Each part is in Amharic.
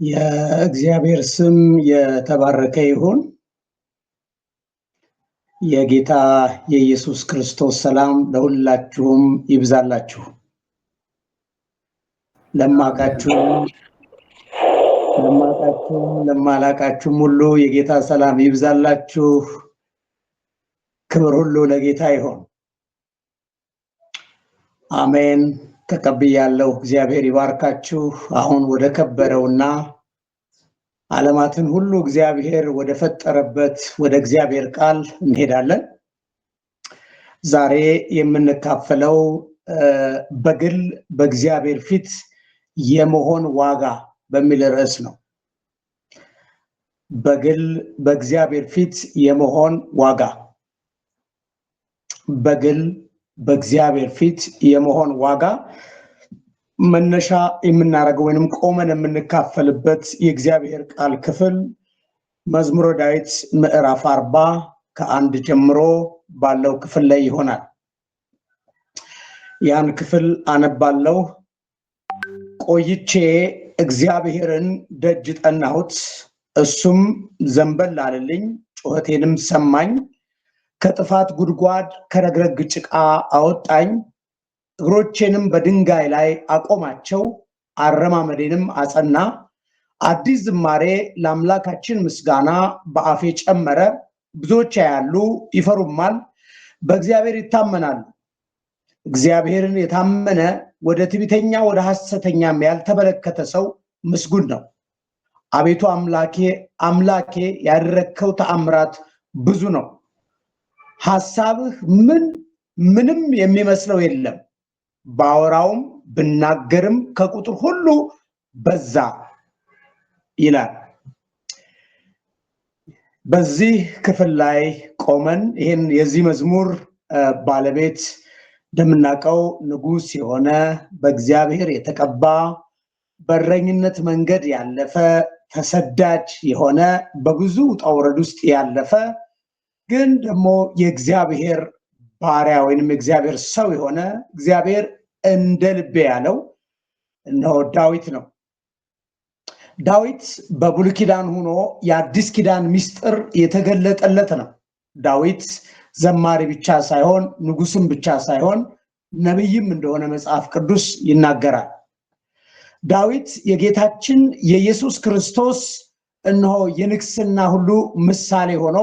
የእግዚአብሔር ስም የተባረከ ይሁን። የጌታ የኢየሱስ ክርስቶስ ሰላም ለሁላችሁም ይብዛላችሁ። ለማላቃችሁም ሁሉ የጌታ ሰላም ይብዛላችሁ። ክብር ሁሉ ለጌታ ይሁን። አሜን። ተቀብያለሁ። እግዚአብሔር ይባርካችሁ። አሁን ወደ ከበረውና ዓለማትን ሁሉ እግዚአብሔር ወደ ፈጠረበት ወደ እግዚአብሔር ቃል እንሄዳለን። ዛሬ የምንካፈለው በግል በእግዚአብሔር ፊት የመሆን ዋጋ በሚል ርዕስ ነው። በግል በእግዚአብሔር ፊት የመሆን ዋጋ። በግል በእግዚአብሔር ፊት የመሆን ዋጋ መነሻ የምናደርገው ወይንም ቆመን የምንካፈልበት የእግዚአብሔር ቃል ክፍል መዝሙረ ዳዊት ምዕራፍ 40 ከ1 ጀምሮ ባለው ክፍል ላይ ይሆናል። ያን ክፍል አነባለሁ። ቆይቼ እግዚአብሔርን ደጅ ጠናሁት፣ እሱም ዘንበል አለልኝ፣ ጩኸቴንም ሰማኝ። ከጥፋት ጉድጓድ ከረግረግ ጭቃ አወጣኝ፣ እግሮቼንም በድንጋይ ላይ አቆማቸው፣ አረማመዴንም አጸና። አዲስ ዝማሬ ለአምላካችን ምስጋና በአፌ ጨመረ። ብዙዎች ያያሉ ይፈሩማል፣ በእግዚአብሔር ይታመናሉ። እግዚአብሔርን የታመነ ወደ ትዕቢተኛ ወደ ሐሰተኛም ያልተመለከተ ሰው ምስጉን ነው። አቤቱ አምላኬ ያደረግከው ተአምራት ብዙ ነው። ሐሳብህ ምንም የሚመስለው የለም። ባወራውም ብናገርም ከቁጥር ሁሉ በዛ ይላል። በዚህ ክፍል ላይ ቆመን ይሄን የዚህ መዝሙር ባለቤት እንደምናውቀው ንጉሥ የሆነ በእግዚአብሔር የተቀባ በእረኝነት መንገድ ያለፈ ተሰዳጅ የሆነ በብዙ ውጣ ውረድ ውስጥ ያለፈ ግን ደግሞ የእግዚአብሔር ባሪያ ወይንም የእግዚአብሔር ሰው የሆነ እግዚአብሔር እንደ ልቤ ያለው እነሆ ዳዊት ነው። ዳዊት በብሉይ ኪዳን ሆኖ የአዲስ ኪዳን ምስጢር የተገለጠለት ነው። ዳዊት ዘማሪ ብቻ ሳይሆን ንጉስም ብቻ ሳይሆን ነብይም እንደሆነ መጽሐፍ ቅዱስ ይናገራል። ዳዊት የጌታችን የኢየሱስ ክርስቶስ እነሆ የንግስና ሁሉ ምሳሌ ሆኖ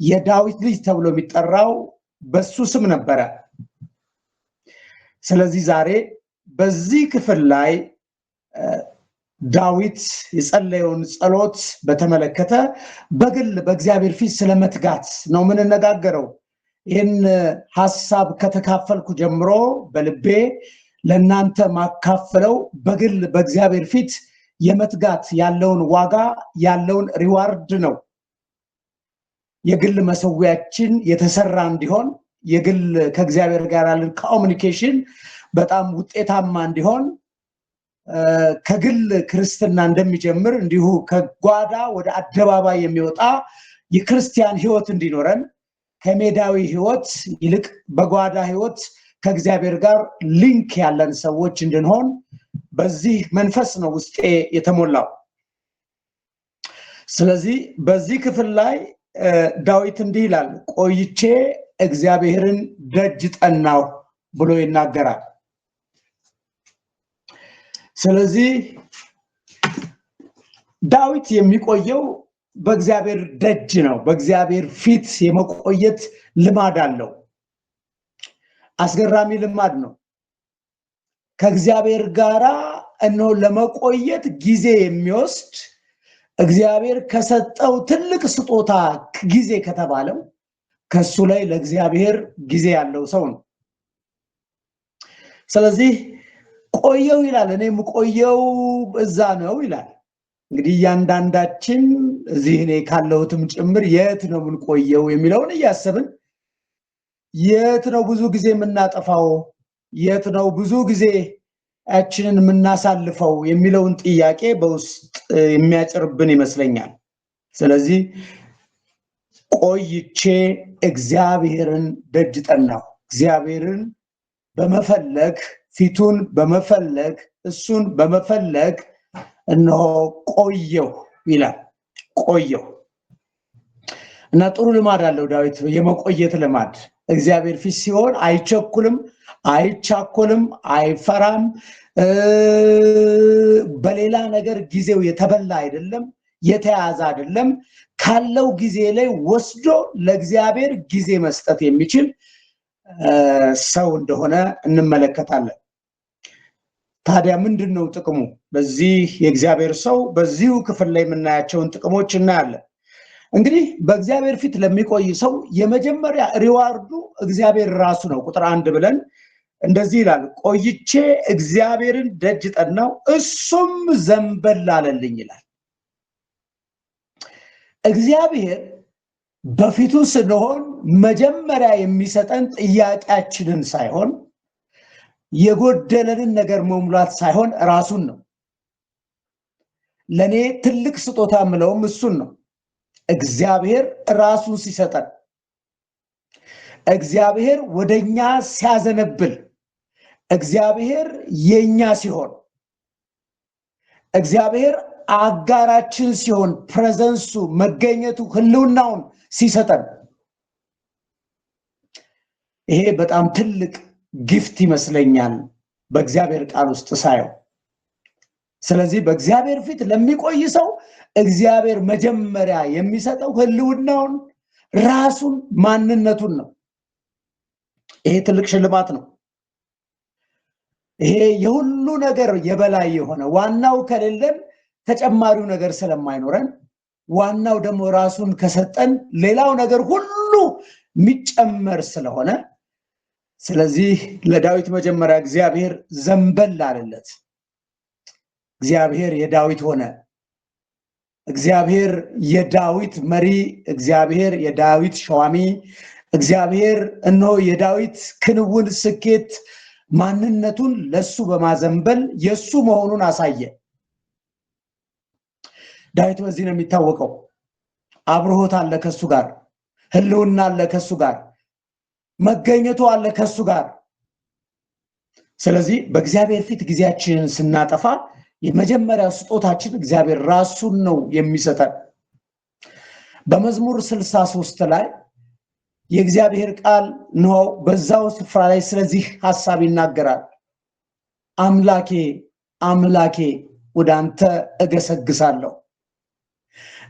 የዳዊት ልጅ ተብሎ የሚጠራው በሱ ስም ነበረ። ስለዚህ ዛሬ በዚህ ክፍል ላይ ዳዊት የጸለየውን ጸሎት በተመለከተ በግል በእግዚአብሔር ፊት ስለመትጋት ነው የምንነጋገረው። ይህን ሐሳብ ከተካፈልኩ ጀምሮ በልቤ ለእናንተ ማካፈለው በግል በእግዚአብሔር ፊት የመትጋት ያለውን ዋጋ ያለውን ሪዋርድ ነው። የግል መሰዊያችን የተሰራ እንዲሆን የግል ከእግዚአብሔር ጋር ያለን ኮሙኒኬሽን በጣም ውጤታማ እንዲሆን ከግል ክርስትና እንደሚጀምር እንዲሁ ከጓዳ ወደ አደባባይ የሚወጣ የክርስቲያን ህይወት እንዲኖረን ከሜዳዊ ህይወት ይልቅ በጓዳ ህይወት ከእግዚአብሔር ጋር ሊንክ ያለን ሰዎች እንድንሆን በዚህ መንፈስ ነው ውስጤ የተሞላው። ስለዚህ በዚህ ክፍል ላይ ዳዊት እንዲህ ይላል፣ ቆይቼ እግዚአብሔርን ደጅ ጠናሁ ብሎ ይናገራል። ስለዚህ ዳዊት የሚቆየው በእግዚአብሔር ደጅ ነው። በእግዚአብሔር ፊት የመቆየት ልማድ አለው። አስገራሚ ልማድ ነው። ከእግዚአብሔር ጋራ እነሆ ለመቆየት ጊዜ የሚወስድ እግዚአብሔር ከሰጠው ትልቅ ስጦታ ጊዜ ከተባለው ከሱ ላይ ለእግዚአብሔር ጊዜ ያለው ሰው ነው። ስለዚህ ቆየው ይላል። እኔም ቆየው እዛ ነው ይላል። እንግዲህ እያንዳንዳችን እዚህ እኔ ካለሁትም ጭምር የት ነው ምን ቆየው የሚለውን እያሰብን የት ነው ብዙ ጊዜ የምናጠፋው፣ የት ነው ብዙ ጊዜ አችንን የምናሳልፈው የሚለውን ጥያቄ በውስጥ የሚያጭርብን ይመስለኛል። ስለዚህ ቆይቼ እግዚአብሔርን ደጅ ጠናሁ። እግዚአብሔርን በመፈለግ ፊቱን በመፈለግ እሱን በመፈለግ እነሆ ቆየሁ ይላል። ቆየሁ እና ጥሩ ልማድ አለው ዳዊት፣ የመቆየት ልማድ። እግዚአብሔር ፊት ሲሆን አይቸኩልም፣ አይቻኮልም፣ አይፈራም። በሌላ ነገር ጊዜው የተበላ አይደለም፣ የተያዘ አይደለም። ካለው ጊዜ ላይ ወስዶ ለእግዚአብሔር ጊዜ መስጠት የሚችል ሰው እንደሆነ እንመለከታለን። ታዲያ ምንድነው ጥቅሙ? በዚህ የእግዚአብሔር ሰው በዚሁ ክፍል ላይ የምናያቸውን ጥቅሞች እናያለን። እንግዲህ በእግዚአብሔር ፊት ለሚቆይ ሰው የመጀመሪያ ሪዋርዱ እግዚአብሔር ራሱ ነው። ቁጥር 1 ብለን እንደዚህ ይላል፣ ቆይቼ እግዚአብሔርን ደጅ ጠናው እሱም ዘንበል አለልኝ ይላል። እግዚአብሔር በፊቱ ስንሆን መጀመሪያ የሚሰጠን ጥያቄያችንን ሳይሆን የጎደለንን ነገር መሙላት ሳይሆን ራሱን ነው። ለኔ ትልቅ ስጦታ ምለውም እሱን ነው። እግዚአብሔር ራሱን ሲሰጠን፣ እግዚአብሔር ወደኛ ሲያዘነብል፣ እግዚአብሔር የኛ ሲሆን፣ እግዚአብሔር አጋራችን ሲሆን፣ ፕሬዘንሱ መገኘቱ ህልውናውን ሲሰጠን፣ ይሄ በጣም ትልቅ ጊፍት ይመስለኛል በእግዚአብሔር ቃል ውስጥ ሳየው። ስለዚህ በእግዚአብሔር ፊት ለሚቆይ ሰው እግዚአብሔር መጀመሪያ የሚሰጠው ህልውናውን፣ ራሱን፣ ማንነቱን ነው። ይሄ ትልቅ ሽልማት ነው። ይሄ የሁሉ ነገር የበላይ የሆነ ዋናው ከሌለን ተጨማሪው ነገር ስለማይኖረን፣ ዋናው ደግሞ ራሱን ከሰጠን ሌላው ነገር ሁሉ የሚጨመር ስለሆነ፣ ስለዚህ ለዳዊት መጀመሪያ እግዚአብሔር ዘንበል አለለት። እግዚአብሔር የዳዊት ሆነ። እግዚአብሔር የዳዊት መሪ፣ እግዚአብሔር የዳዊት ሸዋሚ፣ እግዚአብሔር እነሆ የዳዊት ክንውን፣ ስኬት፣ ማንነቱን ለሱ በማዘንበል የሱ መሆኑን አሳየ። ዳዊት በዚህ ነው የሚታወቀው። አብሮት አለ ከሱ ጋር፣ ህልውና አለ ከሱ ጋር፣ መገኘቱ አለ ከሱ ጋር። ስለዚህ በእግዚአብሔር ፊት ጊዜያችንን ስናጠፋ የመጀመሪያ ስጦታችን እግዚአብሔር ራሱን ነው የሚሰጠን። በመዝሙር 63 ላይ የእግዚአብሔር ቃል ነው በዛው ስፍራ ላይ ስለዚህ ሐሳብ ይናገራል። አምላኬ አምላኬ ወደ አንተ እገሰግሳለሁ፣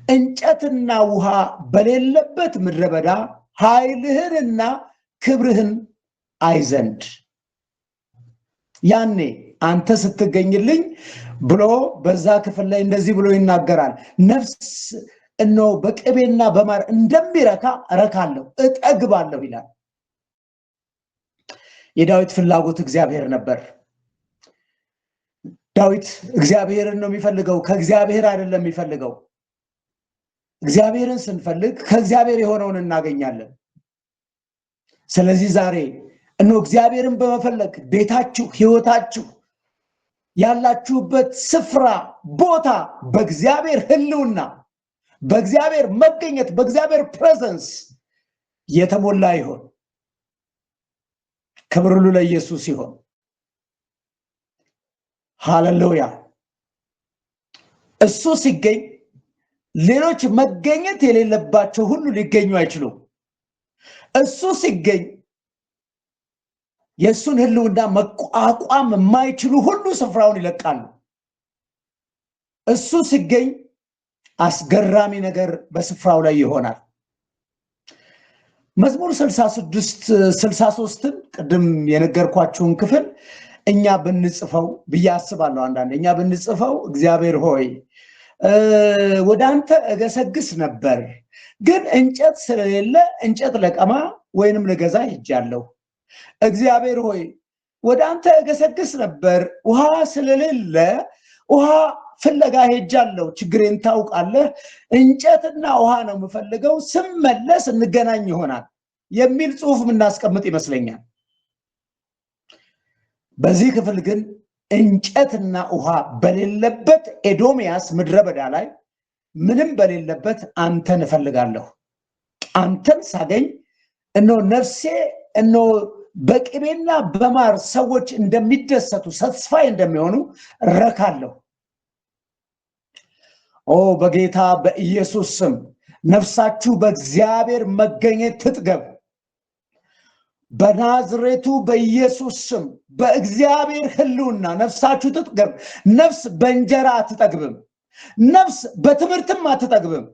እንጨትና ውሃ በሌለበት ምድረ በዳ ኃይልህንና ክብርህን አይ ዘንድ። ያኔ አንተ ስትገኝልኝ ብሎ በዛ ክፍል ላይ እንደዚህ ብሎ ይናገራል። ነፍስ እነሆ በቅቤና በማር እንደሚረካ እረካለሁ፣ እጠግባለሁ ይላል። የዳዊት ፍላጎት እግዚአብሔር ነበር። ዳዊት እግዚአብሔርን ነው የሚፈልገው፣ ከእግዚአብሔር አይደለም የሚፈልገው። እግዚአብሔርን ስንፈልግ ከእግዚአብሔር የሆነውን እናገኛለን። ስለዚህ ዛሬ እነሆ እግዚአብሔርን በመፈለግ ቤታችሁ፣ ህይወታችሁ፣ ያላችሁበት ስፍራ፣ ቦታ በእግዚአብሔር ህልውና፣ በእግዚአብሔር መገኘት፣ በእግዚአብሔር ፕሬዘንስ የተሞላ ይሆን። ክብር ሁሉ ለኢየሱስ ይሆን። ሃሌሉያ። እሱ ሲገኝ ሌሎች መገኘት የሌለባቸው ሁሉ ሊገኙ አይችሉም። እሱ ሲገኝ የሱን ህልውና መቋቋም የማይችሉ ሁሉ ስፍራውን ይለቃሉ። እሱ ሲገኝ አስገራሚ ነገር በስፍራው ላይ ይሆናል። መዝሙር 63ን ቅድም የነገርኳችሁን ክፍል እኛ ብንጽፈው ብዬ አስባለሁ። አንዳንዴ እኛ ብንጽፈው እግዚአብሔር ሆይ ወደ አንተ እገሰግስ ነበር፣ ግን እንጨት ስለሌለ እንጨት ለቀማ ወይንም ልገዛ ሄጃለሁ። እግዚአብሔር ሆይ ወደ አንተ እገሰግስ ነበር፣ ውሃ ስለሌለ ውሃ ፍለጋ ሄጃለሁ። ችግሬን ታውቃለህ፣ እንጨትና ውሃ ነው የምፈልገው፣ ስመለስ እንገናኝ ይሆናል የሚል ጽሑፍ የምናስቀምጥ ይመስለኛል። በዚህ ክፍል ግን እንጨትና ውሃ በሌለበት ኤዶምያስ ምድረ በዳ ላይ ምንም በሌለበት አንተን እፈልጋለሁ፣ አንተን ሳገኝ እነሆ ነፍሴ እነሆ በቅቤና በማር ሰዎች እንደሚደሰቱ ሰትስፋይ እንደሚሆኑ ረካለሁ። ኦ በጌታ በኢየሱስ ስም ነፍሳችሁ በእግዚአብሔር መገኘት ትጥገብ። በናዝሬቱ በኢየሱስ ስም በእግዚአብሔር ህልውና ነፍሳችሁ ትጥገብ። ነፍስ በእንጀራ አትጠግብም። ነፍስ በትምህርትም አትጠግብም።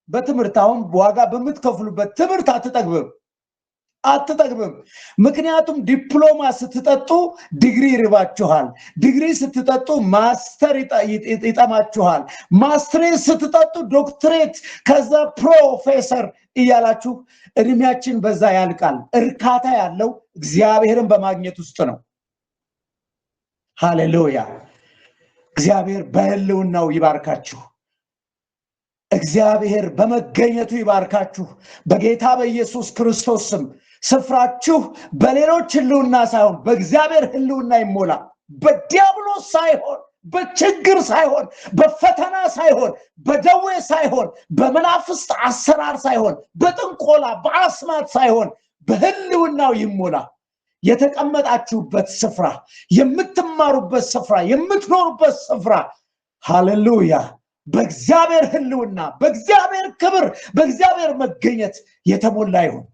በትምህርት አሁን ዋጋ በምትከፍሉበት ትምህርት አትጠግብም። ምክንያቱም ዲፕሎማ ስትጠጡ ዲግሪ ይርባችኋል። ዲግሪ ስትጠጡ ማስተር ይጠማችኋል። ማስተሬት ስትጠጡ ዶክትሬት፣ ከዛ ፕሮፌሰር እያላችሁ እድሜያችን በዛ ያልቃል። እርካታ ያለው እግዚአብሔርን በማግኘት ውስጥ ነው። ሃሌሉያ! እግዚአብሔር በህልውናው ይባርካችሁ። እግዚአብሔር በመገኘቱ ይባርካችሁ። በጌታ በኢየሱስ ክርስቶስ ስም ስፍራችሁ በሌሎች ህልውና ሳይሆን በእግዚአብሔር ህልውና ይሞላ። በዲያብሎስ ሳይሆን፣ በችግር ሳይሆን፣ በፈተና ሳይሆን፣ በደዌ ሳይሆን፣ በመናፍስት አሰራር ሳይሆን፣ በጥንቆላ በአስማት ሳይሆን በህልውናው ይሞላ። የተቀመጣችሁበት ስፍራ፣ የምትማሩበት ስፍራ፣ የምትኖሩበት ስፍራ ሃሌሉያ በእግዚአብሔር ህልውና፣ በእግዚአብሔር ክብር፣ በእግዚአብሔር መገኘት የተሞላ ይሁን።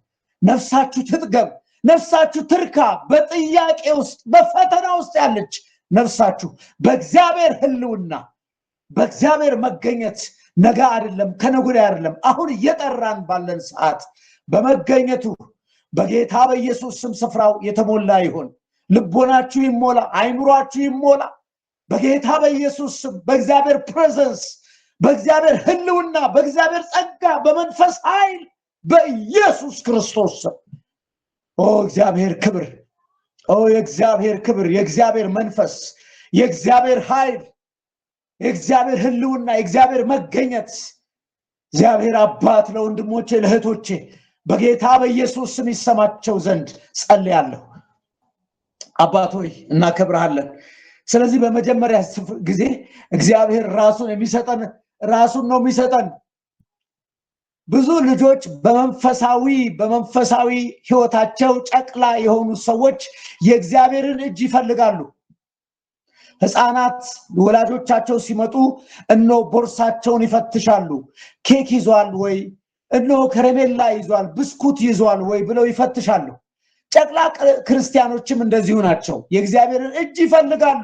ነፍሳችሁ ትጥገብ፣ ነፍሳችሁ ትርካ። በጥያቄ ውስጥ በፈተና ውስጥ ያለች ነፍሳችሁ በእግዚአብሔር ህልውና፣ በእግዚአብሔር መገኘት ነገ አይደለም ከነገ ወዲያ አይደለም አሁን እየጠራን ባለን ሰዓት በመገኘቱ በጌታ በኢየሱስ ስም ስፍራው የተሞላ ይሁን። ልቦናችሁ ይሞላ፣ አይምሯችሁ ይሞላ። በጌታ በኢየሱስ ስም በእግዚአብሔር ፕሬዘንስ፣ በእግዚአብሔር ህልውና፣ በእግዚአብሔር ጸጋ፣ በመንፈስ ኃይል በኢየሱስ ክርስቶስ ስም ኦ እግዚአብሔር ክብር፣ ኦ የእግዚአብሔር ክብር፣ የእግዚአብሔር መንፈስ፣ የእግዚአብሔር ኃይል፣ የእግዚአብሔር ህልውና፣ የእግዚአብሔር መገኘት እግዚአብሔር አባት ለወንድሞቼ ለእህቶቼ በጌታ በኢየሱስ ስም ይሰማቸው ዘንድ ጸልያለሁ። አባት ሆይ እናከብርሃለን። ስለዚህ በመጀመሪያ ጊዜ እግዚአብሔር ራሱን ነው የሚሰጠን። ብዙ ልጆች በመንፈሳዊ ህይወታቸው ጨቅላ የሆኑ ሰዎች የእግዚአብሔርን እጅ ይፈልጋሉ። ህፃናት ወላጆቻቸው ሲመጡ እነሆ ቦርሳቸውን ይፈትሻሉ። ኬክ ይዟል ወይ፣ እነሆ ከረሜላ ይዟል፣ ብስኩት ይዟል ወይ ብለው ይፈትሻሉ። ጨቅላ ክርስቲያኖችም እንደዚሁ ናቸው። የእግዚአብሔርን እጅ ይፈልጋሉ።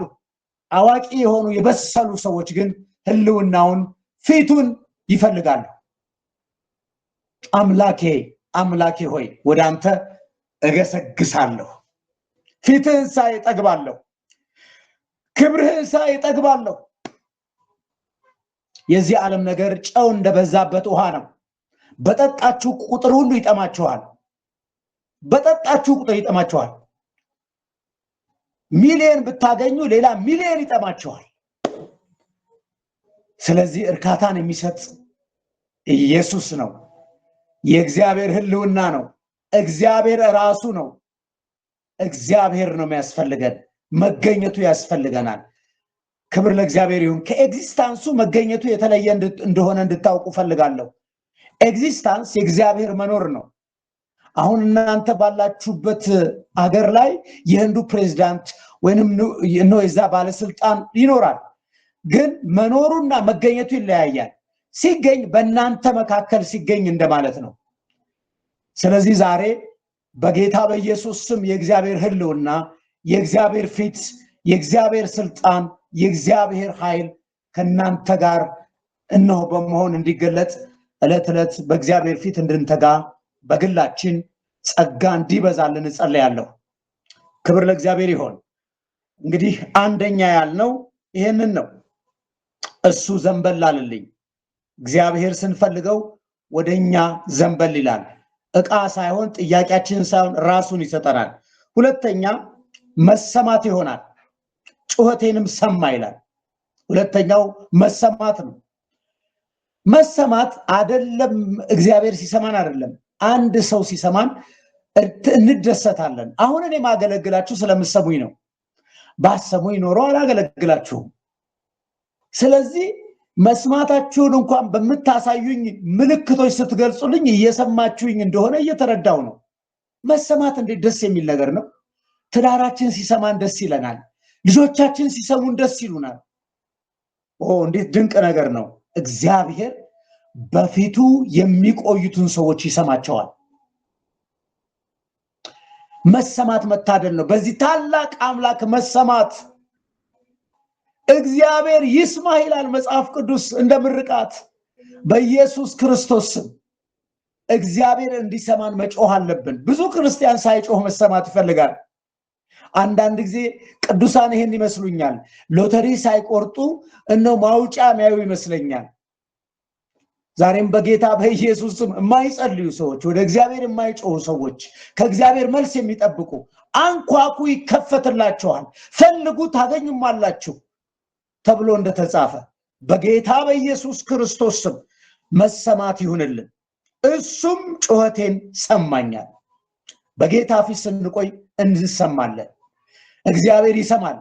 አዋቂ የሆኑ የበሰሉ ሰዎች ግን ህልውናውን፣ ፊቱን ይፈልጋሉ። አምላኬ ሆይ ወደ አንተ እገሰግሳለሁ። ፊትህን ሳይ እጠግባለሁ። ክብርህን ሳይ እጠግባለሁ። የዚህ ዓለም ነገር ጨው እንደበዛበት ውሃ ነው። በጠጣችሁ ቁጥር ሁሉ ይጠማችኋል። በጠጣችሁ ቁጥር ይጠማችኋል። ሚሊዮን ብታገኙ ሌላ ሚሊዮን ይጠማችኋል። ስለዚህ እርካታን የሚሰጥ ኢየሱስ ነው። የእግዚአብሔር ህልውና ነው። እግዚአብሔር ራሱ ነው። እግዚአብሔር ነው የሚያስፈልገን። መገኘቱ ያስፈልገናል። ክብር ለእግዚአብሔር ይሁን። ከኤግዚስታንሱ መገኘቱ የተለየ እንደሆነ እንድታውቁ ፈልጋለሁ። ኤግዚስታንስ የእግዚአብሔር መኖር ነው። አሁን እናንተ ባላችሁበት አገር ላይ የህንዱ ፕሬዝዳንት ወይንም ነው የዛ ባለስልጣን ይኖራል። ግን መኖሩና መገኘቱ ይለያያል። ሲገኝ በእናንተ መካከል ሲገኝ እንደማለት ነው። ስለዚህ ዛሬ በጌታ በኢየሱስ ስም የእግዚአብሔር ህልውና፣ የእግዚአብሔር ፊት፣ የእግዚአብሔር ስልጣን፣ የእግዚአብሔር ኃይል ከናንተ ጋር እነሆ በመሆን እንዲገለጥ ዕለት ዕለት በእግዚአብሔር ፊት እንድንተጋ በግላችን ጸጋ እንዲበዛልን እጸልያለሁ። ክብር ለእግዚአብሔር ይሁን። እንግዲህ አንደኛ ያልነው ይሄንን ነው። እሱ ዘንበል አለልኝ። እግዚአብሔር ስንፈልገው ወደኛ ዘንበል ይላል። ዕቃ ሳይሆን ጥያቄያችንን ሳይሆን ራሱን ይሰጠናል። ሁለተኛ መሰማት ይሆናል። ጩኸቴንም ሰማ ይላል። ሁለተኛው መሰማት ነው። መሰማት አይደለም እግዚአብሔር ሲሰማን አይደለም፣ አንድ ሰው ሲሰማን እንደሰታለን። አሁን እኔ ማገለግላችሁ ስለምሰሙኝ ነው። ባሰሙኝ ኖሮ አላገለግላችሁም። ስለዚህ መስማታችሁን እንኳን በምታሳዩኝ ምልክቶች ስትገልጹልኝ እየሰማችሁኝ እንደሆነ እየተረዳው ነው። መሰማት እንዴት ደስ የሚል ነገር ነው። ትዳራችን ሲሰማን ደስ ይለናል። ልጆቻችን ሲሰሙን ደስ ይሉናል። እንዴት ድንቅ ነገር ነው። እግዚአብሔር በፊቱ የሚቆዩትን ሰዎች ይሰማቸዋል። መሰማት መታደል ነው። በዚህ ታላቅ አምላክ መሰማት እግዚአብሔር ይስማ ይላል መጽሐፍ ቅዱስ እንደ ምርቃት። በኢየሱስ ክርስቶስ ስም እግዚአብሔር እንዲሰማን መጮህ አለብን። ብዙ ክርስቲያን ሳይጮህ መሰማት ይፈልጋል። አንዳንድ ጊዜ ቅዱሳን ይሄን ይመስሉኛል፣ ሎተሪ ሳይቆርጡ እነው ማውጫ የሚያዩ ይመስለኛል። ዛሬም በጌታ በኢየሱስ ስም የማይጸልዩ ሰዎች፣ ወደ እግዚአብሔር የማይጮሁ ሰዎች፣ ከእግዚአብሔር መልስ የሚጠብቁ አንኳኩ ይከፈትላችኋል፣ ፈልጉ ታገኙማላችሁ ተብሎ እንደተጻፈ በጌታ በኢየሱስ ክርስቶስ ስም መሰማት ይሁንልን። እሱም ጩኸቴን ሰማኛል። በጌታ ፊት ስንቆይ እንሰማለን። እግዚአብሔር ይሰማል።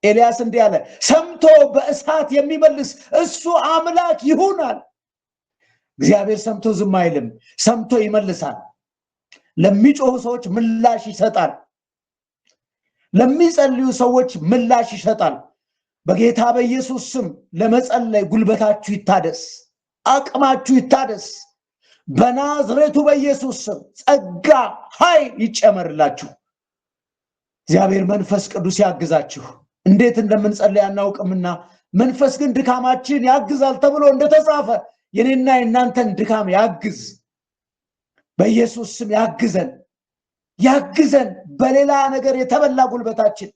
ኤልያስ እንዲህ አለ፣ ሰምቶ በእሳት የሚመልስ እሱ አምላክ ይሁናል። እግዚአብሔር ሰምቶ ዝም አይልም፣ ሰምቶ ይመልሳል። ለሚጮሁ ሰዎች ምላሽ ይሰጣል። ለሚጸልዩ ሰዎች ምላሽ ይሰጣል። በጌታ በኢየሱስ ስም ለመጸለይ ጉልበታችሁ ይታደስ፣ አቅማችሁ ይታደስ። በናዝሬቱ በኢየሱስ ስም ጸጋ ኃይል ይጨመርላችሁ። እግዚአብሔር መንፈስ ቅዱስ ያግዛችሁ። እንዴት እንደምንጸልይ አናውቅምና መንፈስ ግን ድካማችን ያግዛል ተብሎ እንደተጻፈ የኔና የእናንተን ድካም ያግዝ። በኢየሱስ ስም ያግዘን። በሌላ ነገር የተበላ ጉልበታችን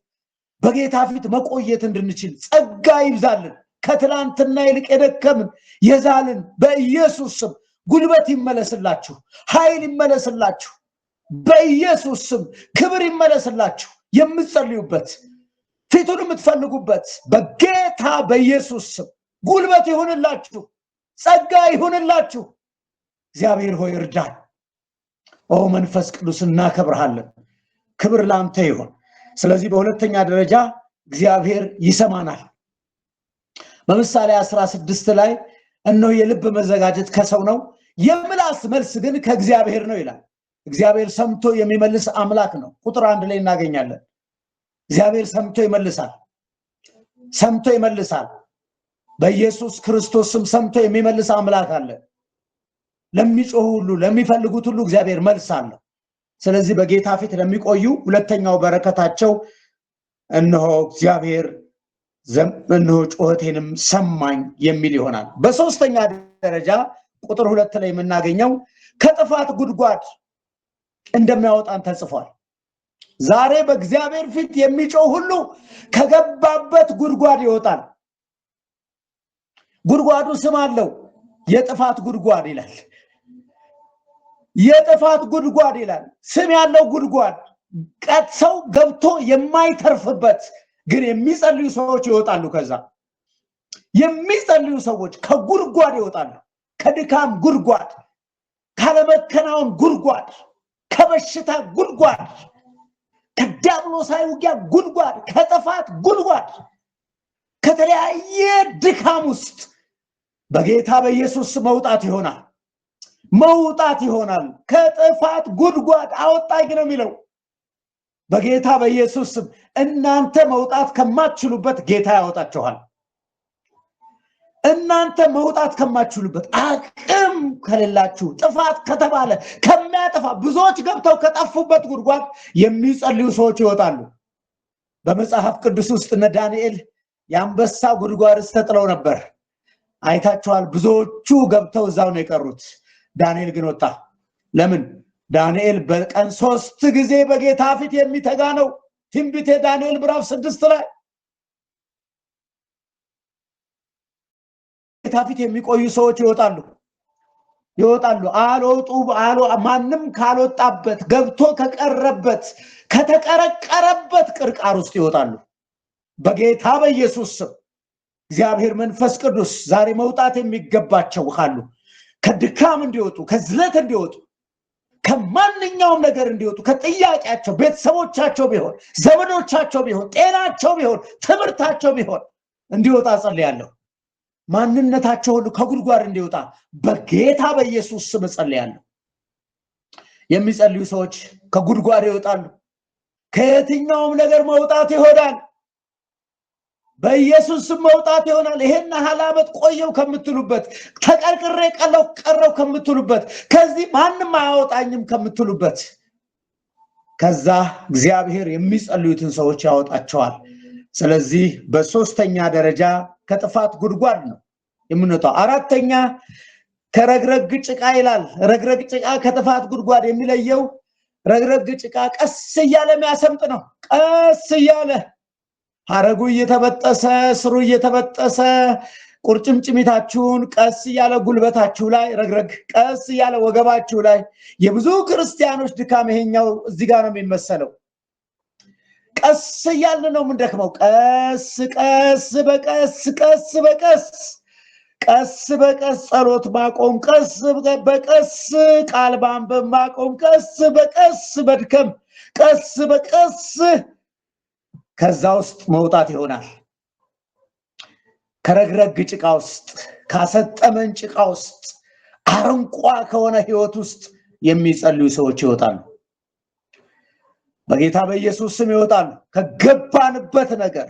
በጌታ ፊት መቆየት እንድንችል ጸጋ ይብዛልን። ከትላንትና ይልቅ የደከምን የዛልን በኢየሱስ ስም ጉልበት ይመለስላችሁ፣ ኃይል ይመለስላችሁ። በኢየሱስ ስም ክብር ይመለስላችሁ። የምትጸልዩበት ፊቱን የምትፈልጉበት በጌታ በኢየሱስ ስም ጉልበት ይሁንላችሁ፣ ጸጋ ይሁንላችሁ። እግዚአብሔር ሆይ እርዳን። ኦ መንፈስ ቅዱስ እናከብርሃለን። ክብር ላንተ ይሁን። ስለዚህ በሁለተኛ ደረጃ እግዚአብሔር ይሰማናል። በምሳሌ 16 ላይ እነሆ የልብ መዘጋጀት ከሰው ነው፣ የምላስ መልስ ግን ከእግዚአብሔር ነው ይላል። እግዚአብሔር ሰምቶ የሚመልስ አምላክ ነው። ቁጥር 1 ላይ እናገኛለን። እግዚአብሔር ሰምቶ ይመልሳል። በኢየሱስ ክርስቶስ ስም ሰምቶ የሚመልስ አምላክ አለ። ለሚጮሁ ሁሉ፣ ለሚፈልጉት ሁሉ እግዚአብሔር መልስ አለው። ስለዚህ በጌታ ፊት ለሚቆዩ ሁለተኛው በረከታቸው እነሆ እግዚአብሔር እነሆ ጩኸቴንም ሰማኝ የሚል ይሆናል። በሶስተኛ ደረጃ ቁጥር 2 ላይ የምናገኘው ከጥፋት ጉድጓድ እንደሚያወጣን ተጽፏል። ዛሬ በእግዚአብሔር ፊት የሚጮህ ሁሉ ከገባበት ጉድጓድ ይወጣል። ጉድጓዱ ስም አለው። የጥፋት ጉድጓድ ይላል። የጥፋት ጉድጓድ ይላል። ስም ያለው ጉድጓድ፣ ሰው ገብቶ የማይተርፍበት ግን የሚጸልዩ ሰዎች ይወጣሉ። ከዛ የሚጸልዩ ሰዎች ከጉድጓድ ይወጣሉ። ከድካም ጉድጓድ፣ ካለመከናወን ጉድጓድ፣ ከበሽታ ጉድጓድ፣ ከዲያብሎሳዊ ውጊያ ጉድጓድ፣ ከጥፋት ጉድጓድ፣ ከተለያየ ድካም ውስጥ በጌታ በኢየሱስ መውጣት ይሆናል። ከጥፋት ጉድጓድ አወጣኝ ነው የሚለው። በጌታ በኢየሱስ ስም እናንተ መውጣት ከማትችሉበት ጌታ ያወጣችኋል። እናንተ መውጣት ከማትችሉበት አቅም ከሌላችሁ ጥፋት ከተባለ ከሚያጠፋ ብዙዎች ገብተው ከጠፉበት ጉድጓድ የሚጸልዩ ሰዎች ይወጣሉ። በመጽሐፍ ቅዱስ ውስጥ እነ ዳንኤል የአንበሳ ጉድጓድ ውስጥ ተጥለው ነበር። አይታችኋል። ብዙዎቹ ገብተው እዛው ነው የቀሩት። ዳንኤል ግን ወጣ። ለምን? ዳንኤል በቀን 3 ጊዜ በጌታ ፊት የሚተጋ ነው። ትንቢተ ዳንኤል ምዕራፍ 6 ላይ ጌታ ፊት የሚቆዩ ሰዎች ይወጣሉ። ማንም ካልወጣበት ገብቶ ከቀረበት ከተቀረቀረበት ቅርቃር ውስጥ ይወጣሉ። በጌታ በኢየሱስ ስም እግዚአብሔር መንፈስ ቅዱስ ዛሬ መውጣት የሚገባቸው ካሉ ከድካም እንዲወጡ፣ ከዝለት እንዲወጡ፣ ከማንኛውም ነገር እንዲወጡ፣ ከጥያቄያቸው ቤተሰቦቻቸው ቢሆን፣ ዘመዶቻቸው ቢሆን፣ ጤናቸው ቢሆን፣ ትምህርታቸው ቢሆን እንዲወጣ ጸልያለሁ። ማንነታቸው ሁሉ ከጉድጓድ እንዲወጣ በጌታ በኢየሱስ ስም ጸልያለሁ። የሚጸልዩ ሰዎች ከጉድጓድ ይወጣሉ። ከየትኛውም ነገር መውጣት ይሆናል። በኢየሱስ ስም መውጣት ይሆናል። ይሄን ሐላበት ቆየው ከምትሉበት ተቀርቅሬ ቀረው ከምትሉበት ከዚህ ማንንም አያወጣኝም ከምትሉበት ከዛ እግዚአብሔር የሚጸልዩትን ሰዎች ያወጣቸዋል። ስለዚህ በሶስተኛ ደረጃ ከጥፋት ጉድጓድ ነው የምንወጣው። አራተኛ ከረግረግ ጭቃ ይላል። ረግረግ ጭቃ ከጥፋት ጉድጓድ የሚለየው ረግረግ ጭቃ ቀስ እያለ የሚያሰምጥ ነው። ቀስ እያለ ሐረጉ እየተበጠሰ ስሩ እየተበጠሰ ቁርጭምጭሚታችሁን ቀስ እያለ ጉልበታችሁ ላይ ረግረግ ቀስ እያለ ወገባችሁ ላይ የብዙ ክርስቲያኖች ድካም ይሄኛው እዚህ ጋር ነው የሚመሰለው። ቀስ እያለ ነው የምንደክመው። ቀስ በቀስ ጸሎት ማቆም፣ ቀስ በቀስ ቃል ማንበብ ማቆም፣ ቀስ በቀስ መድከም፣ ቀስ በቀስ ከዛ ውስጥ መውጣት ይሆናል። ከረግረግ ጭቃ ውስጥ ካሰጠመን ጭቃ ውስጥ አረንቋ ከሆነ ህይወት ውስጥ የሚጸልዩ ሰዎች ይወጣሉ። በጌታ በኢየሱስ ስም ይወጣሉ። ከገባንበት ነገር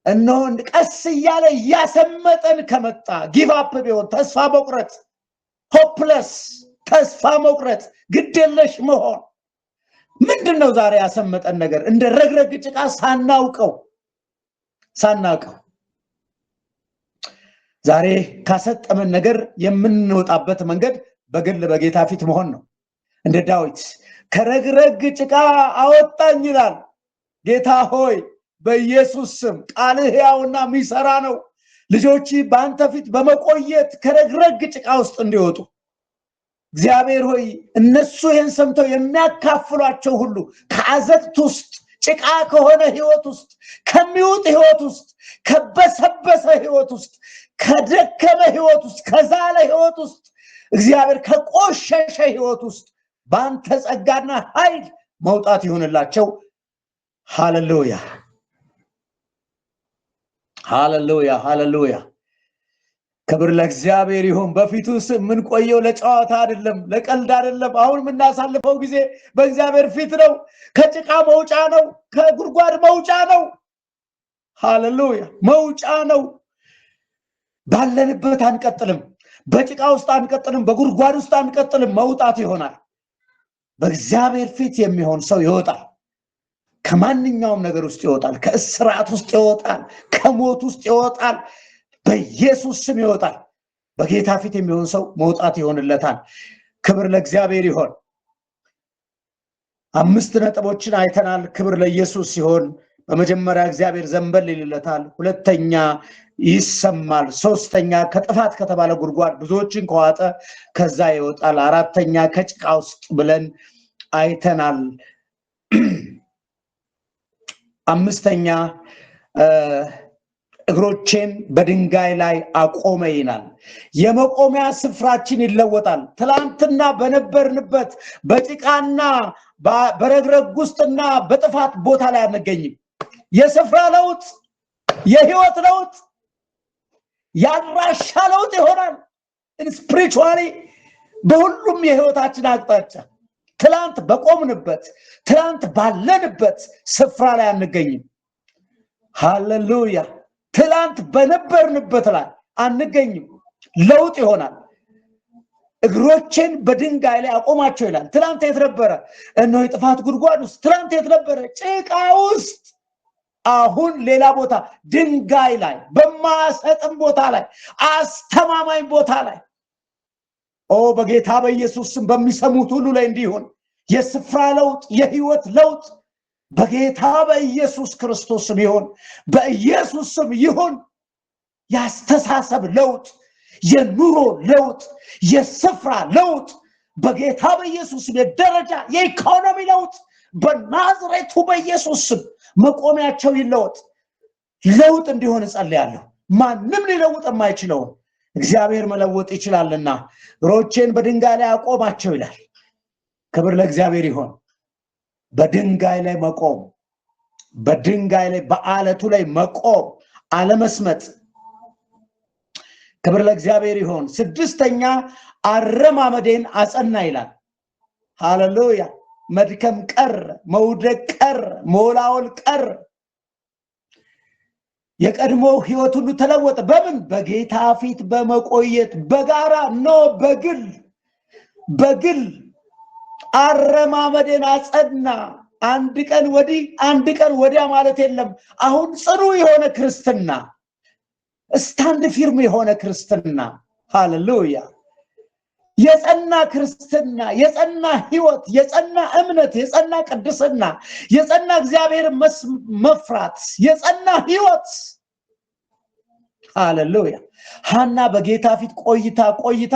እነሆ ቀስ እያለ እያሰመጠን ከመጣ ጊቭ አፕ ቢሆን ተስፋ መቁረጥ፣ ሆፕለስ ተስፋ መቁረጥ፣ ግዴለሽ መሆን ምንድነው ዛሬ ያሰመጠን ነገር? እንደ ረግረግ ጭቃ ሳናውቀው ዛሬ ካሰጠመን ነገር የምንወጣበት መንገድ በግል በጌታ ፊት መሆን ነው። እንደ ዳዊት ከረግረግ ጭቃ አወጣኝ ይላል። ጌታ ሆይ በኢየሱስ ስም ቃልህ ሕያውና የሚሰራ ነው። ልጆች በአንተ ፊት በመቆየት ከረግረግ ጭቃ ውስጥ እንዲወጡ እግዚአብሔር ሆይ እነሱ ይህን ሰምተው የሚያካፍሏቸው ሁሉ ከአዘቅት ውስጥ ጭቃ ከሆነ ህይወት ውስጥ ከሚውጥ ህይወት ውስጥ ከበሰበሰ ህይወት ውስጥ ከደከመ ህይወት ውስጥ ከዛለ ህይወት ውስጥ እግዚአብሔር ከቆሸሸ ህይወት ውስጥ በአንተ ጸጋና ኃይል መውጣት ይሆንላቸው። ሃሌሉያ ሃሌሉያ ሃሌሉያ። ክብር ለእግዚአብሔር ይሁን። በፊቱስ ምን ቆየው ለጨዋታ አይደለም፣ ለቀልድ አይደለም። አሁን የምናሳልፈው ጊዜ በእግዚአብሔር ፊት ነው። ከጭቃ መውጫ ነው፣ ከጉድጓድ መውጫ ነው። ሃሌሉያ መውጫ ነው። ባለንበት አንቀጥልም፣ በጭቃ ውስጥ አንቀጥልም፣ በጉድጓድ ውስጥ አንቀጥልም። መውጣት ይሆናል። በእግዚአብሔር ፊት የሚሆን ሰው ይወጣል። ከማንኛውም ነገር ውስጥ ይወጣል። ከእስራት ውስጥ ይወጣል። ከሞት ውስጥ ይወጣል። በኢየሱስ ስም ይወጣል። በጌታ ፊት የሚሆን ሰው መውጣት ይሆንለታል። ክብር ለእግዚአብሔር ይሁን። 5 ነጥቦችን አይተናል። ክብር ለኢየሱስ ሲሆን በመጀመሪያ እግዚአብሔር ዘንበል ይልለታል። ሁለተኛ ይሰማል። ሶስተኛ ከጥፋት ከተባለ ጉድጓድ ብዙዎችን ከዋጠ ከዛ ይወጣል። አራተኛ ከጭቃ ውስጥ ብለን አይተናል። አምስተኛ እግሮቼን በድንጋይ ላይ አቆመ ይላል። የመቆሚያ ስፍራችን ይለወጣል። ትላንትና በነበርንበት በጭቃና በረግረግ ውስጥና በጥፋት ቦታ ላይ አንገኝም። የስፍራ ለውጥ፣ የህይወት ለውጥ፣ ያድራሻ ለውጥ ይሆናል። ስፒሪቹዋሊ በሁሉም የህይወታችን አቅጣጫ ትላንት በቆምንበት ትላንት ባለንበት ስፍራ ላይ አንገኝም። ሃሌሉያ። ትላንት በነበርንበት ላይ አንገኝም። ለውጥ ይሆናል። እግሮቼን በድንጋይ ላይ አቆማቸው ይላል። ትላንት የት ነበረ? እነሆ የጥፋት ጉድጓድ ውስጥ። ትላንት የት ነበረ? ጭቃ ውስጥ። አሁን ሌላ ቦታ ድንጋይ ላይ፣ በማሰጥም ቦታ ላይ፣ አስተማማኝ ቦታ ላይ። ኦ በጌታ በኢየሱስ ስም በሚሰሙት ሁሉ ላይ እንዲሆን የስፍራ ለውጥ፣ የህይወት ለውጥ በጌታ በኢየሱስ ክርስቶስ ስም ይሁን። በኢየሱስ ስም ይሁን። ያስተሳሰብ ለውጥ፣ የኑሮ ለውጥ፣ የስፍራ ለውጥ በጌታ በኢየሱስ ስም፣ የደረጃ የኢኮኖሚ ለውጥ በናዝሬቱ በኢየሱስ ስም መቆሚያቸው ይለወጥ። ለውጥ እንዲሆን እጸልያለሁ። ማንም ሊለውጥ የማይችለው እግዚአብሔር መለወጥ ይችላልና እግሮቼን በድንጋይ ላይ አቆማቸው ይላል። ክብር ለእግዚአብሔር ይሁን። በድንጋይ ላይ መቆም፣ በድንጋይ ላይ በአለቱ ላይ መቆም፣ አለመስመጥ። ክብር ለእግዚአብሔር ይሁን። ስድስተኛ አረማመዴን አጸና ይላል። ሃሌሉያ። መድከም ቀር፣ መውደቅ ቀር፣ መወላወል ቀር። የቀድሞ ህይወት ሁሉ ተለወጠ። በምን? በጌታ ፊት በመቆየት በጋራ ነው። በግል አረማመዴን አጸና። አንድ ቀን ወዲህ አንድ ቀን ወዲያ ማለት የለም። አሁን ጽኑ የሆነ ክርስትና፣ ስታንድ ፊርም የሆነ ክርስትና፣ ሃሌሉያ! የጸና ክርስትና፣ የጸና ህይወት፣ የጸና እምነት፣ የጸና ቅድስና፣ የጸና እግዚአብሔር መፍራት፣ የጸና ህይወት፣ ሃሌሉያ! ሐና በጌታ ፊት ቆይታ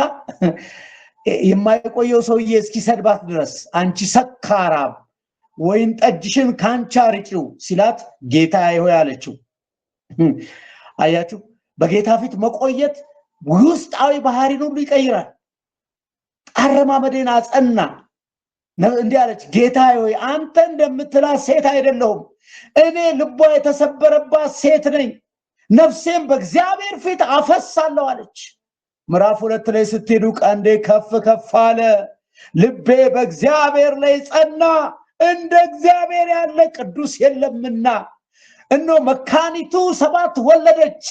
የማይቆየው ሰውዬ እስኪሰድባት ድረስ አንቺ ሰካራም ወይን ጠጅሽን ካንቺ አርቂው ሲላት ጌታ ይሆይ አለችው። አያችሁ፣ በጌታ ፊት መቆየት ውስጣዊ ባህሪን ሁሉ ይቀይራል። አረማመዴን አጸና። እንዲህ አለች፣ ጌታ ሆይ አንተ እንደምትላት ሴት አይደለሁም፣ እኔ ልቧ የተሰበረባት ሴት ነኝ፣ ነፍሴም በእግዚአብሔር ፊት አፈሳለሁ አለች። ምዕራፍ 2 ላይ ስትሄዱ ቀንዴ ከፍ ከፍ አለ፣ ልቤ በእግዚአብሔር ላይ ጸና፣ እንደ እግዚአብሔር ያለ ቅዱስ የለምና። እነሆ መካኒቱ 7 ወለደች፣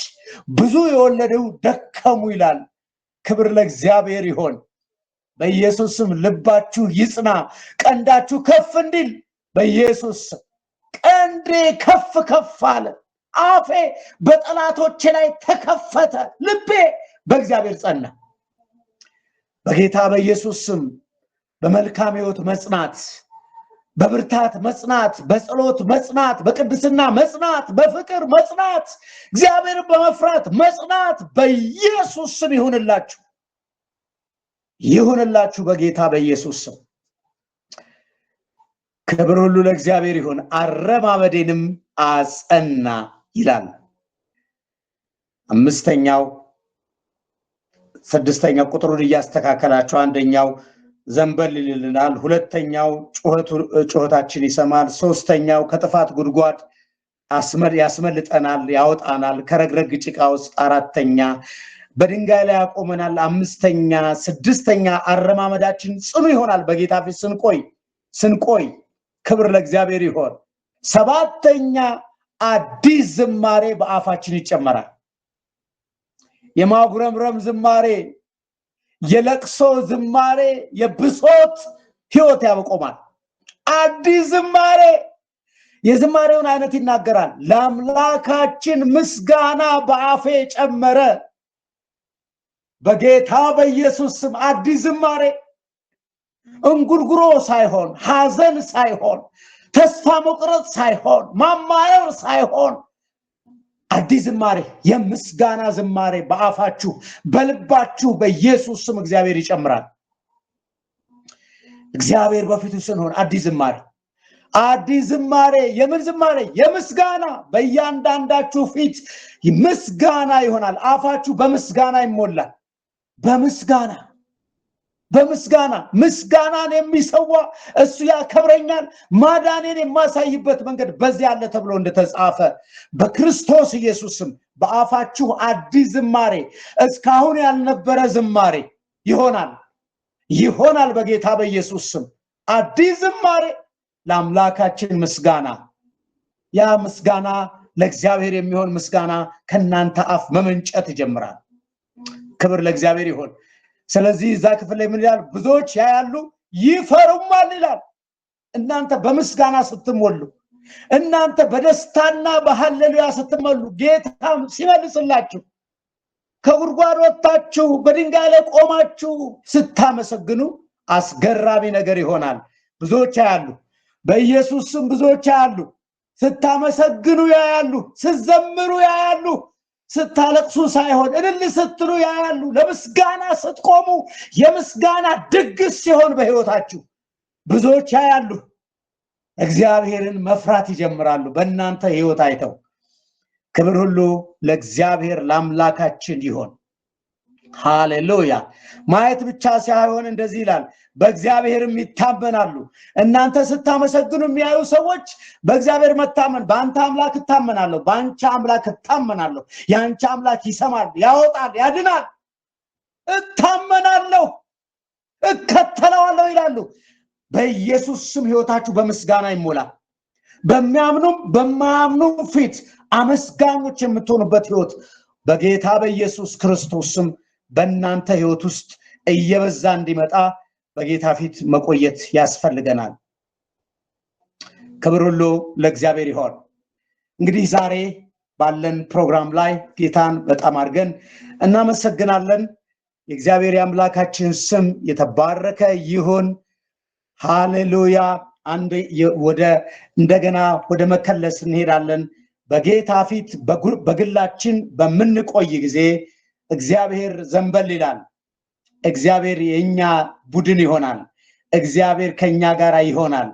ብዙ የወለደው ደከሙ ይላል። ክብር ለእግዚአብሔር ይሆን። በኢየሱስ ስም ልባችሁ ይጽና፣ ቀንዳችሁ ከፍ እንዲል በኢየሱስ ስም። ቀንዴ ከፍ ከፍ አለ፣ አፌ በጠላቶቼ ላይ ተከፈተ፣ ልቤ በእግዚአብሔር ጸና። በጌታ በኢየሱስ ስም በመልካም ሕይወት መጽናት፣ በብርታት መጽናት፣ በጸሎት መጽናት፣ በቅድስና መጽናት፣ በፍቅር መጽናት፣ እግዚአብሔርን በመፍራት መጽናት በኢየሱስ ስም ይሁንላችሁ በጌታ በኢየሱስ ስም። ክብር ሁሉ ለእግዚአብሔር ይሁን። አረማመዴንም አጸና ይላል። 5ኛው 6ኛው ቁጥሩን እያስተካከላችሁ፣ 1ኛው ዘንበል ይልልናል፣ 2ኛው ጩኸታችን ይሰማል፣ 3ኛው ከጥፋት ጉድጓድ ያስመልጠናል፣ ያወጣናል ከረግረግ ጭቃ ውስጥ፣ 4ኛ በድንጋይ ላይ ያቆመናል፣ 5ኛ 6ኛ አረማመዳችን ጽኑ ይሆናል በጌታ ፊት ስንቆይ። ክብር ለእግዚአብሔር ይሆን። 7ኛ አዲስ ዝማሬ በአፋችን ይጨመራል። የማጉረምረም ዝማሬ፣ የለቅሶ ዝማሬ፣ የብሶት ህይወት ያቆማል። አዲስ ዝማሬ የዝማሬውን አይነት ይናገራል። ለአምላካችን ምስጋና በአፌ ጨመረ። በጌታ በኢየሱስ ስም አዲስ ዝማሬ፣ እንጉርጉሮ ሳይሆን፣ ሐዘን ሳይሆን፣ ተስፋ መቁረጥ ሳይሆን፣ ማማረር ሳይሆን አዲስ ዝማሬ፣ የምስጋና ዝማሬ በአፋችሁ በልባችሁ በኢየሱስ ስም እግዚአብሔር ይጨምራል። እግዚአብሔር በፊቱ ስንሆን አዲስ ዝማሬ፣ የምን ዝማሬ? የምስጋና። በእያንዳንዳችሁ ፊት ምስጋና ይሆናል። አፋችሁ በምስጋና ይሞላል። ምስጋናን የሚሰዋ እሱ ያከብረኛል፣ ማዳኔን የማሳይበት መንገድ በዚህ ያለ ተብሎ እንደተጻፈ በክርስቶስ ኢየሱስም በአፋችሁ አዲስ ዝማሬ፣ እስካሁን ያልነበረ ዝማሬ ይሆናል በጌታ በኢየሱስ ስም። አዲስ ዝማሬ ለአምላካችን ምስጋና። ያ ምስጋና ለእግዚአብሔር የሚሆን ምስጋና ከናንተ አፍ መመንጨት ይጀምራል። ክብር ለእግዚአብሔር ይሁን። ስለዚህ እዛ ክፍል ላይ ምን ይላል? ብዙዎች ያያሉ ይፈሩማል ይላል። እናንተ በምስጋና ስትሞሉ፣ እናንተ በደስታና በሃሌሉያ ስትሞሉ፣ ጌታም ሲመልስላችሁ፣ ከጉድጓድ ወጣችሁ በድንጋይ ላይ ቆማችሁ ስታመሰግኑ አስገራሚ ነገር ይሆናል። ብዙዎች ያያሉ፣ በኢየሱስ ስም ብዙዎች ያያሉ። ስታመሰግኑ ያያሉ፣ ስትዘምሩ ያያሉ፣ ስታለቅሱ ሳይሆን እልል ስትሉ ያያሉ። ለምስጋና ስትቆሙ የምስጋና ድግስ ሲሆን በህይወታችሁ ብዙዎች ያያሉ። እግዚአብሔርን መፍራት ይጀምራሉ በእናንተ ህይወት አይተው። ክብር ሁሉ ለእግዚአብሔር ለአምላካችን ይሆን። ሃሌሉያ። ማየት ብቻ ሳይሆን እንደዚህ ይላል፣ በእግዚአብሔርም ይታመናሉ። እናንተ ስታመሰግኑ የሚያዩ ሰዎች በእግዚአብሔር መታመን፣ በአንተ አምላክ እታመናለሁ፣ በአንቺ አምላክ እታመናለሁ፣ የአንቺ አምላክ ይሰማል፣ ያወጣል፣ ያድናል፣ እታመናለሁ፣ እከተለዋለሁ ይላሉ። በኢየሱስ ስም ህይወታችሁ በምስጋና ይሞላል። በሚያምኑም በማያምኑም ፊት አመስጋኞች የምትሆኑበት ህይወት በጌታ በኢየሱስ ክርስቶስ ስም በእናንተ ህይወት ውስጥ እየበዛ እንዲመጣ በጌታ ፊት መቆየት ያስፈልገናል። ክብር ሁሉ ለእግዚአብሔር ይሁን። እንግዲህ ዛሬ ባለን ፕሮግራም ላይ ጌታን በጣም አድርገን እናመሰግናለን። የእግዚአብሔር የአምላካችን ስም የተባረከ ይሁን። ሃሌሉያ። እንደገና ወደ መከለስ እንሄዳለን። በጌታ ፊት በግላችን በምንቆይ ጊዜ እግዚአብሔር ዘንበል ይላል። እግዚአብሔር የኛ ቡድን ይሆናል። እግዚአብሔር ከኛ ጋር ይሆናል።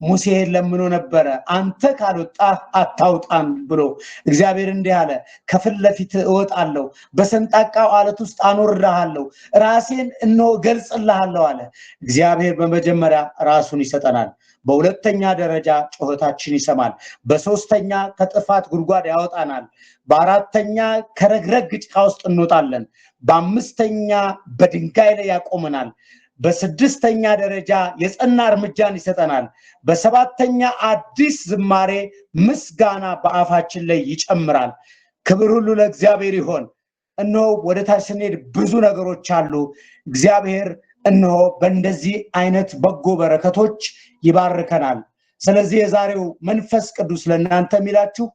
ሙሴ ለምኖ ነበረ፣ አንተ ካልወጣህ አታውጣን ብሎ። እግዚአብሔር እንዲህ አለ፣ ከፊት ለፊት እወጣለሁ፣ በሰንጣቃው ዓለት ውስጥ አኖርሃለሁ፣ ራሴን እነሆ እገልጽልሃለሁ አለ። እግዚአብሔር በመጀመሪያ ራሱን ይሰጠናል። በሁለተኛ ደረጃ ጩኸታችን ይሰማል። በሶስተኛ ከጥፋት ጉድጓድ ያወጣናል። በአራተኛ ከረግረግ ጭቃ ውስጥ እንወጣለን። በአምስተኛ በድንጋይ ላይ ያቆመናል። በስድስተኛ ደረጃ የጸና እርምጃን ይሰጠናል። በሰባተኛ አዲስ ዝማሬ ምስጋና በአፋችን ላይ ይጨምራል። ክብር ሁሉ ለእግዚአብሔር ይሆን። እነሆ ወደ ታች ስንሄድ ብዙ ነገሮች አሉ። እግዚአብሔር እነሆ በእንደዚህ አይነት በጎ በረከቶች ይባርከናል። ስለዚህ የዛሬው መንፈስ ቅዱስ ለእናንተ የሚላችሁ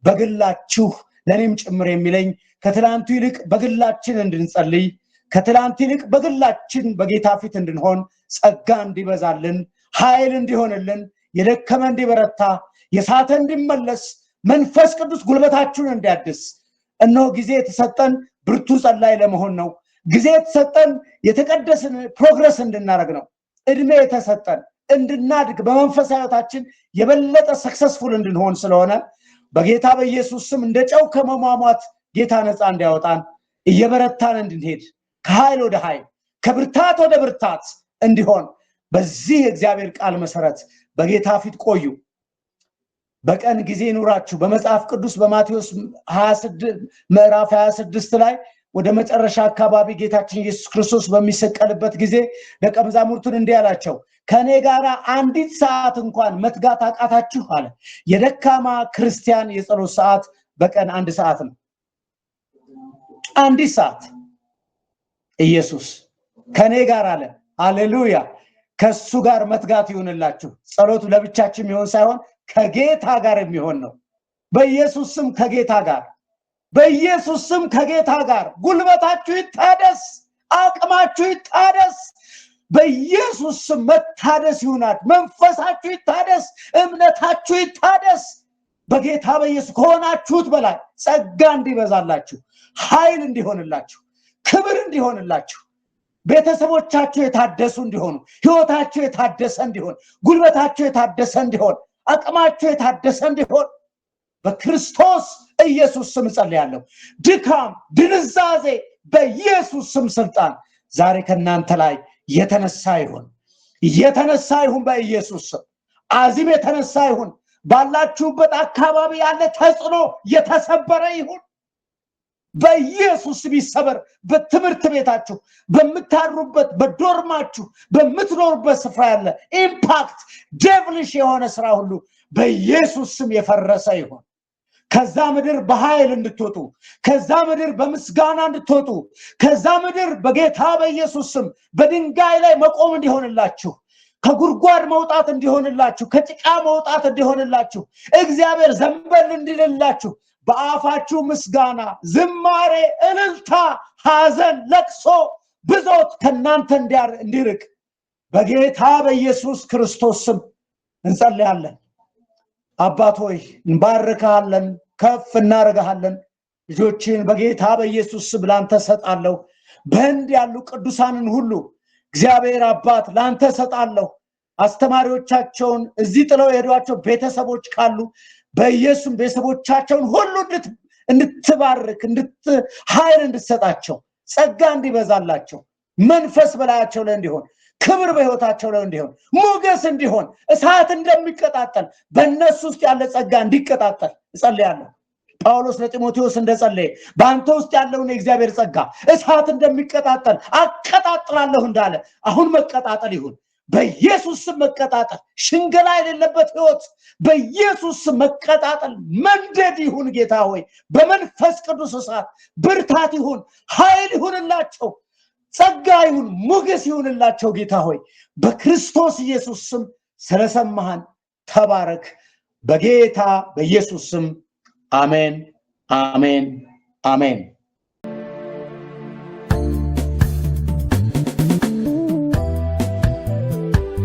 በግላችሁ ለኔም ጭምር የሚለኝ ከትላንቱ ይልቅ በግላችን እንድንጸልይ ከትላንት ይልቅ በግላችን በጌታ ፊት እንድንሆን ጸጋ እንዲበዛልን ኃይል እንዲሆንልን የደከመ እንዲበረታ የሳተ እንዲመለስ መንፈስ ቅዱስ ጉልበታችሁን እንዲያድስ እነሆ ጊዜ የተሰጠን ብርቱ ጸላይ ለመሆን ነው። ጊዜ የተሰጠን የተቀደስን ፕሮግረስ እንድናደርግ ነው። እድሜ የተሰጠን እንድናድግ በመንፈሳዊታችን የበለጠ ሰክሰስፉል እንድንሆን ስለሆነ በጌታ በኢየሱስ ስም እንደ ጨው ከመሟሟት ጌታ ነፃ እንዲያወጣን እየበረታን እንድንሄድ ከኃይል ወደ ኃይል ከብርታት ወደ ብርታት እንዲሆን በዚህ እግዚአብሔር ቃል መሰረት በጌታ ፊት ቆዩ። በቀን ጊዜ ኑራችሁ በመጽሐፍ ቅዱስ በማቴዎስ 26 ምዕራፍ 26 ላይ ወደ መጨረሻ አካባቢ ጌታችን ኢየሱስ ክርስቶስ በሚሰቀልበት ጊዜ ደቀ መዛሙርቱን እንዲህ አላቸው፣ ከኔ ጋራ አንዲት ሰዓት እንኳን መትጋት አቃታችሁ አለ። የደካማ ክርስቲያን የጸሎት ሰዓት በቀን 1 ሰዓት ነው። አንዲት ሰዓት ኢየሱስ ከኔ ጋር አለ። ሃሌሉያ። ከሱ ጋር መትጋት ይሁንላችሁ። ጸሎቱ ለብቻችን የሚሆን ሳይሆን ከጌታ ጋር የሚሆን ነው። በኢየሱስ ስም ከጌታ ጋር፣ በኢየሱስ ስም ከጌታ ጋር ጉልበታችሁ ይታደስ፣ አቅማችሁ ይታደስ። በኢየሱስ ስም መታደስ ይሁናል። መንፈሳችሁ ይታደስ፣ እምነታችሁ ይታደስ። በጌታ በኢየሱስ ከሆናችሁት በላይ ጸጋ እንዲበዛላችሁ፣ ኃይል እንዲሆንላችሁ፣ ክብር እንዲሆንላችሁ፣ ቤተሰቦቻችሁ የታደሱ እንዲሆኑ፣ ህይወታችሁ የታደሰ እንዲሆን፣ ጉልበታችሁ የታደሰ እንዲሆን፣ አቅማችሁ የታደሰ እንዲሆን በክርስቶስ ኢየሱስ ስም ጸልያለሁ። ድካም፣ ድንዛዜ በኢየሱስ ስም ስልጣን ዛሬ ከናንተ ላይ የተነሳ ይሁን፣ የተነሳ ይሁን። በኢየሱስ ስም አዚም የተነሳ ይሁን። ባላችሁበት አካባቢ ያለ ተጽዕኖ የተሰበረ ይሁን በኢየሱስ ስም ይሰበር። በትምህርት ቤታችሁ፣ በምታሩበት፣ በዶርማችሁ፣ በምትኖሩበት ስፍራ ያለ ኢምፓክት ዴቭሊሽ የሆነ ስራ ሁሉ በኢየሱስ ስም የፈረሰ ይሁን። ከዛ ምድር በኃይል እንድትወጡ፣ ከዛ ምድር በምስጋና እንድትወጡ፣ ከዛ ምድር በጌታ በኢየሱስ ስም በድንጋይ ላይ መቆም እንዲሆንላችሁ፣ ከጉድጓድ መውጣት እንዲሆንላችሁ፣ ከጭቃ መውጣት እንዲሆንላችሁ፣ እግዚአብሔር ዘንበል እንዲልላችሁ በአፋችሁ ምስጋና፣ ዝማሬ፣ እልልታ፣ ሐዘን፣ ለቅሶ፣ ብዞት ከናንተ እንዲርቅ በጌታ በኢየሱስ ክርስቶስ ስም እንጸልያለን። አባት ሆይ እንባርካለን፣ ከፍ እናረጋለን። ልጆችን በጌታ በኢየሱስ ስም ላንተ ሰጣለሁ። በእንድ ያሉ ቅዱሳንን ሁሉ እግዚአብሔር አባት ላንተ ሰጣለሁ። አስተማሪዎቻቸውን እዚህ ጥለው የሄዷቸው ቤተሰቦች ካሉ በኢየሱስ ቤተሰቦቻቸውን ሁሉ እንድትባርክ፣ ኃይል እንድትሰጣቸው፣ ጸጋ እንዲበዛላቸው፣ መንፈስ በላያቸው ላይ እንዲሆን፣ ክብር በህይወታቸው ላይ እንዲሆን፣ ሞገስ እንዲሆን፣ እሳት እንደሚቀጣጠል በእነሱ ውስጥ ያለ ጸጋ እንዲቀጣጠል እጸልያለሁ። ጳውሎስ ለጢሞቴዎስ እንደጸለየ በአንተ ውስጥ ያለውን የእግዚአብሔር ጸጋ እሳት እንደሚቀጣጠል አቀጣጥላለሁ እንዳለ አሁን መቀጣጠል ይሁን በኢየሱስ ስም መቀጣጠል፣ ሽንገላ የሌለበት ህይወት በኢየሱስ ስም መቀጣጠል መንደድ ይሁን ጌታ ሆይ። በመንፈስ ቅዱስ እሳት ብርታት ይሁን፣ ኃይል ይሁንላቸው፣ ጸጋ ይሁን፣ ሞገስ ይሁንላቸው ጌታ ሆይ። በክርስቶስ ኢየሱስ ስም ስለሰማህን ተባረክ። በጌታ በኢየሱስ ስም አሜን፣ አሜን፣ አሜን።